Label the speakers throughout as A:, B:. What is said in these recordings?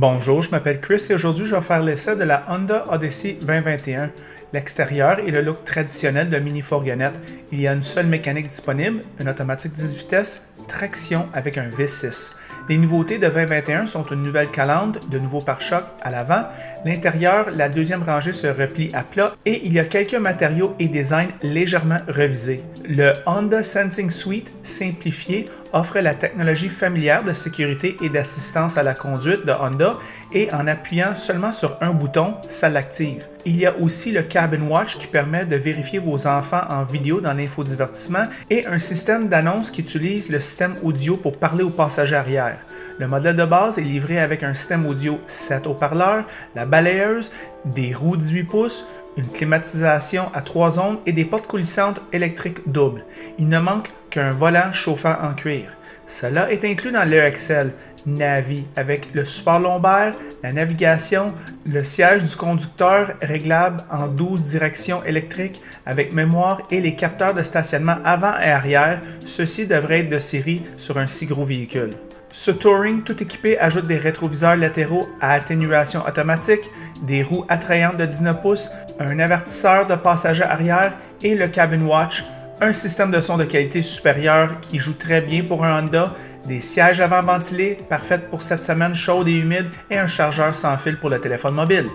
A: Bonjour, je m'appelle Chris et aujourd'hui je vais faire l'essai de la Honda Odyssey 2021. L'extérieur est le look traditionnel de mini-fourgonnette. Il y a une seule mécanique disponible, une automatique 10 vitesses, traction avec un V6. Les nouveautés de 2021 sont une nouvelle calandre, de nouveaux pare-chocs à l'avant. L'intérieur, la deuxième rangée se replie à plat et il y a quelques matériaux et designs légèrement revisés. Le Honda Sensing Suite simplifié offre la technologie familière de sécurité et d'assistance à la conduite de Honda et en appuyant seulement sur un bouton, ça l'active. Il y a aussi le Cabin Watch qui permet de vérifier vos enfants en vidéo dans l'infodivertissement et un système d'annonce qui utilise le système audio pour parler aux passagers arrière. Le modèle de base est livré avec un système audio 7 haut-parleurs, la balayeuse, des roues 18 pouces, une climatisation à 3 zones et des portes coulissantes électriques doubles. Il ne manque qu'un volant chauffant en cuir. Cela est inclus dans l'EXL Navi avec le support lombaire, la navigation, le siège du conducteur réglable en 12 directions électriques avec mémoire et les capteurs de stationnement avant et arrière. Ceci devrait être de série sur un si gros véhicule. Ce Touring tout équipé ajoute des rétroviseurs latéraux à atténuation automatique, des roues attrayantes de 19 pouces, un avertisseur de passager arrière et le Cabin Watch, un système de son de qualité supérieure qui joue très bien pour un Honda, des sièges avant ventilés, parfaits pour cette semaine chaude et humide et un chargeur sans fil pour le téléphone mobile.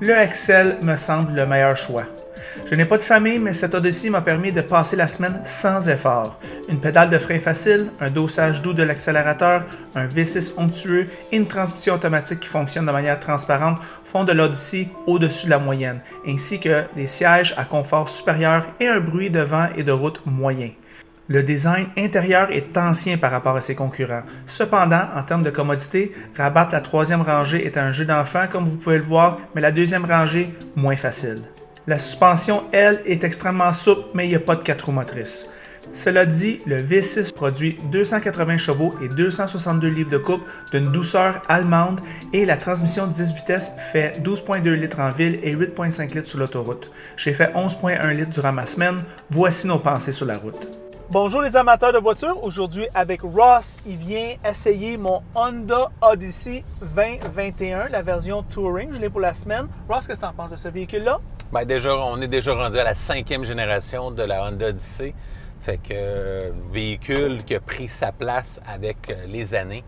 A: Le XL me semble le meilleur choix. Je n'ai pas de famille, mais cette Odyssey m'a permis de passer la semaine sans effort. Une pédale de frein facile, un dosage doux de l'accélérateur, un V6 onctueux et une transmission automatique qui fonctionne de manière transparente font de l'Odyssey au-dessus de la moyenne, ainsi que des sièges à confort supérieur et un bruit de vent et de route moyen. Le design intérieur est ancien par rapport à ses concurrents. Cependant, en termes de commodité, rabattre la troisième rangée est un jeu d'enfant comme vous pouvez le voir, mais la deuxième rangée, moins facile. La suspension, elle, est extrêmement souple, mais il n'y a pas de 4 roues motrices. Cela dit, le V6 produit 280 chevaux et 262 livres de couple d'une douceur allemande et la transmission 10 vitesses fait 12,2 litres en ville et 8,5 litres sur l'autoroute. J'ai fait 11,1 litres durant ma semaine. Voici nos pensées sur la route.
B: Bonjour les amateurs de voitures, aujourd'hui avec Ross, il vient essayer mon Honda Odyssey 2021, la version Touring, je l'ai pour la semaine. Ross, qu'est-ce que tu en penses de ce véhicule-là?
C: Bien, on est déjà rendu à la 5e génération de la Honda Odyssey, fait que véhicule qui a pris sa place avec les années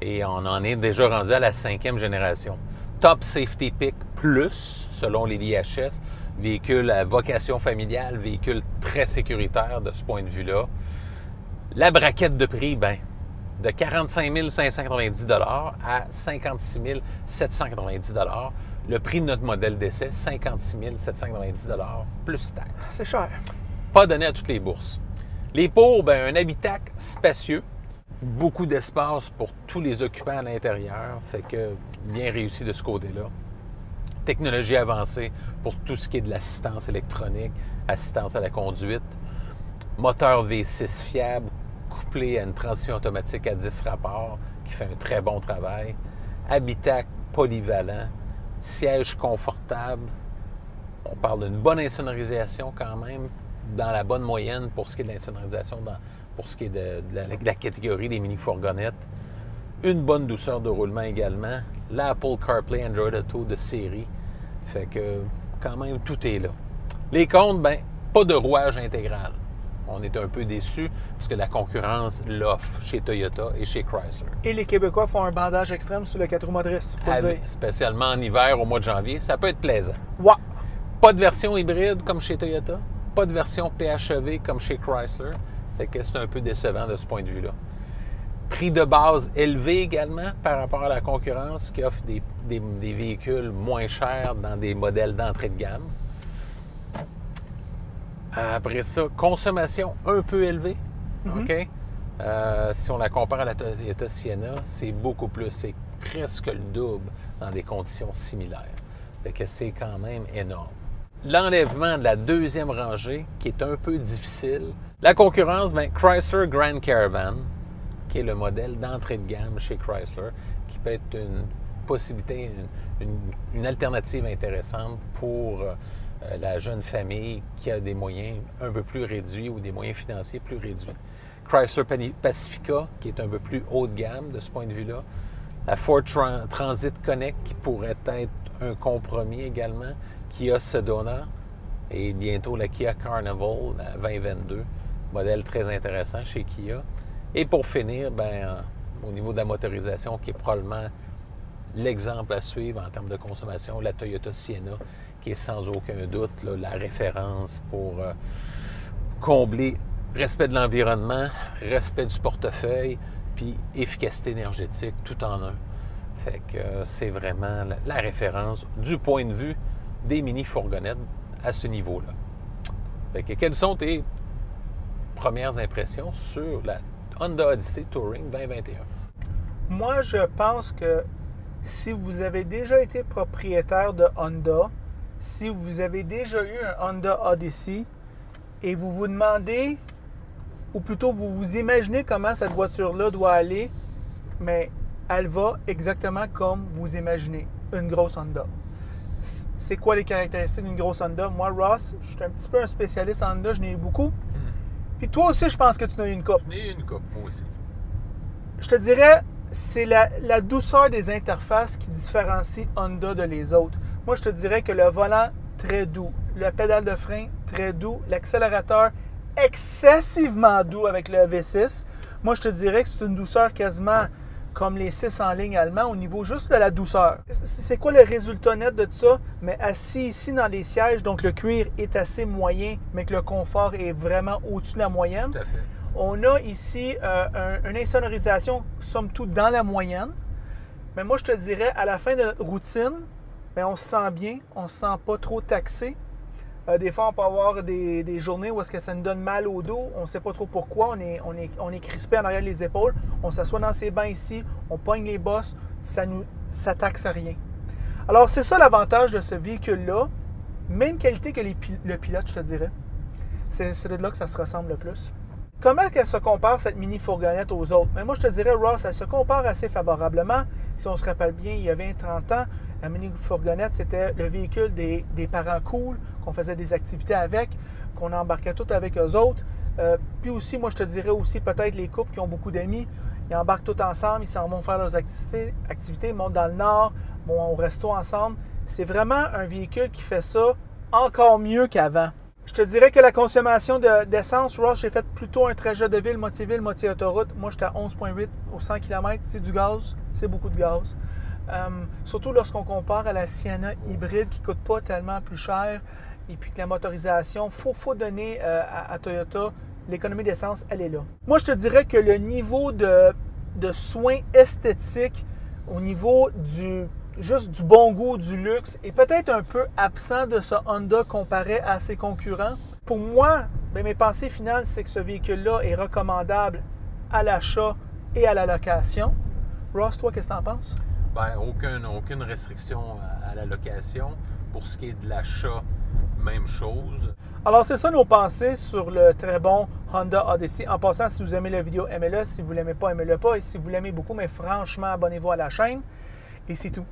C: et on en est déjà rendu à la 5e génération. Top Safety Pick Plus, selon les IHS. Véhicule à vocation familiale, véhicule très sécuritaire de ce point de vue-là. La braquette de prix, bien, de 45 590 à 56 790 Le prix de notre modèle d'essai, 56 790 plus taxes.
B: C'est cher.
C: Pas donné à toutes les bourses. Les pour, bien, un habitacle spacieux, beaucoup d'espace pour tous les occupants à l'intérieur, fait que bien réussi de ce côté-là. Technologie avancée pour tout ce qui est de l'assistance électronique, assistance à la conduite, moteur V6 fiable, couplé à une transmission automatique à 10 rapports qui fait un très bon travail, habitacle polyvalent, siège confortable, on parle d'une bonne insonorisation quand même, dans la bonne moyenne pour ce qui est de l'insonorisation, pour ce qui est de la catégorie des mini-fourgonnettes, une bonne douceur de roulement également, l'Apple CarPlay Android Auto de série. Fait que, quand même, tout est là. Les comptes, bien, pas de rouage intégral. On est un peu déçus parce que la concurrence l'offre chez Toyota et chez Chrysler.
B: Et les Québécois font un bandage extrême sur le 4 roues motrices, il faut le dire.
C: Spécialement en hiver, au mois de janvier, ça peut être plaisant.
B: Ouais.
C: Pas de version hybride comme chez Toyota, pas de version PHEV comme chez Chrysler. Fait que c'est un peu décevant de ce point de vue-là. Prix de base élevé également par rapport à la concurrence qui offre des véhicules moins chers dans des modèles d'entrée de gamme. Après ça, consommation un peu élevée. OK? Si on la compare à la Toyota Sienna, c'est beaucoup plus. C'est presque le double dans des conditions similaires. Fait que c'est quand même énorme. L'enlèvement de la deuxième rangée, qui est un peu difficile. La concurrence, bien, Chrysler Grand Caravan, qui est le modèle d'entrée de gamme chez Chrysler, qui peut être une possibilité, une alternative intéressante pour la jeune famille qui a des moyens un peu plus réduits ou des moyens financiers plus réduits. Chrysler Pacifica, qui est un peu plus haut de gamme de ce point de vue-là, La Ford Transit Connect qui pourrait être un compromis également. Kia Sedona et bientôt la Kia Carnival 2022. Modèle très intéressant chez Kia. Et pour finir, au niveau de la motorisation, qui est probablement l'exemple à suivre en termes de consommation, la Toyota Sienna, qui est sans aucun doute là, la référence pour combler respect de l'environnement, respect du portefeuille, puis efficacité énergétique tout en un. Fait que c'est vraiment la référence du point de vue des mini-fourgonnettes à ce niveau-là. Fait que quelles sont tes premières impressions sur la Honda Odyssey Touring 2021?
B: Moi, je pense que si vous avez déjà été propriétaire de Honda, si vous avez déjà eu un Honda Odyssey et vous vous demandez, ou plutôt vous vous imaginez comment cette voiture-là doit aller, mais elle va exactement comme vous imaginez, une grosse Honda. C'est quoi les caractéristiques d'une grosse Honda? Moi, Ross, je suis un petit peu un spécialiste en Honda, je n'ai eu beaucoup. Puis toi aussi, je pense que tu en as eu une coupe.
C: J'en ai eu une coupe, moi aussi.
B: Je te dirais, c'est la douceur des interfaces qui différencie Honda de les autres. Moi, je te dirais que le volant, très doux. Le pédale de frein, très doux. L'accélérateur, excessivement doux avec le V6. Moi, je te dirais que c'est une douceur quasiment comme les 6 en ligne allemands au niveau juste de la douceur. C'est quoi le résultat net de tout ça? Mais assis ici dans les sièges, donc le cuir est assez moyen, mais que le confort est vraiment au-dessus de la moyenne.
C: Tout à fait.
B: On a ici une insonorisation, somme toute, dans la moyenne. Mais moi, je te dirais, à la fin de notre routine, bien, on se sent bien, on ne se sent pas trop taxé. Des fois, on peut avoir des journées où est-ce que ça nous donne mal au dos. On ne sait pas trop pourquoi. On est crispé en arrière des épaules. On s'assoit dans ses bancs ici. On pogne les bosses. Ça taxe rien. Alors, c'est ça l'avantage de ce véhicule-là. Même qualité que le pilote, je te dirais. C'est de là que ça se ressemble le plus. Comment elle se compare, cette mini-fourgonnette, aux autres? Mais moi, je te dirais, Ross, elle se compare assez favorablement. Si on se rappelle bien, il y a 20-30 ans, la mini-fourgonnette, c'était le véhicule des parents cool, qu'on faisait des activités avec, qu'on embarquait tout avec eux autres. Puis aussi, moi, je te dirais aussi peut-être les couples qui ont beaucoup d'amis. Ils embarquent tous ensemble, ils s'en vont faire leurs activités, ils montent dans le nord, vont au resto ensemble. C'est vraiment un véhicule qui fait ça encore mieux qu'avant. Je te dirais que la consommation d'essence, Ross, j'ai fait plutôt un trajet de ville, moitié autoroute. Moi, j'étais à 11,8 au 100 km. C'est du gaz, c'est beaucoup de gaz. Surtout lorsqu'on compare à la Sienna hybride qui ne coûte pas tellement plus cher et puis que la motorisation, il faut donner à Toyota, l'économie d'essence, elle est là. Moi, je te dirais que le niveau de soins esthétiques au niveau juste du bon goût, du luxe, est peut-être un peu absent de ce Honda comparé à ses concurrents. Pour moi, mes pensées finales, c'est que ce véhicule-là est recommandable à l'achat et à la location. Ross, toi, qu'est-ce que tu en penses?
C: Aucune restriction à la location. Pour ce qui est de l'achat, même chose.
B: Alors, c'est ça nos pensées sur le très bon Honda Odyssey. En passant, si vous aimez la vidéo, aimez-le. Si vous ne l'aimez pas, aimez-le pas. Et si vous l'aimez beaucoup, mais franchement, abonnez-vous à la chaîne. Et c'est tout.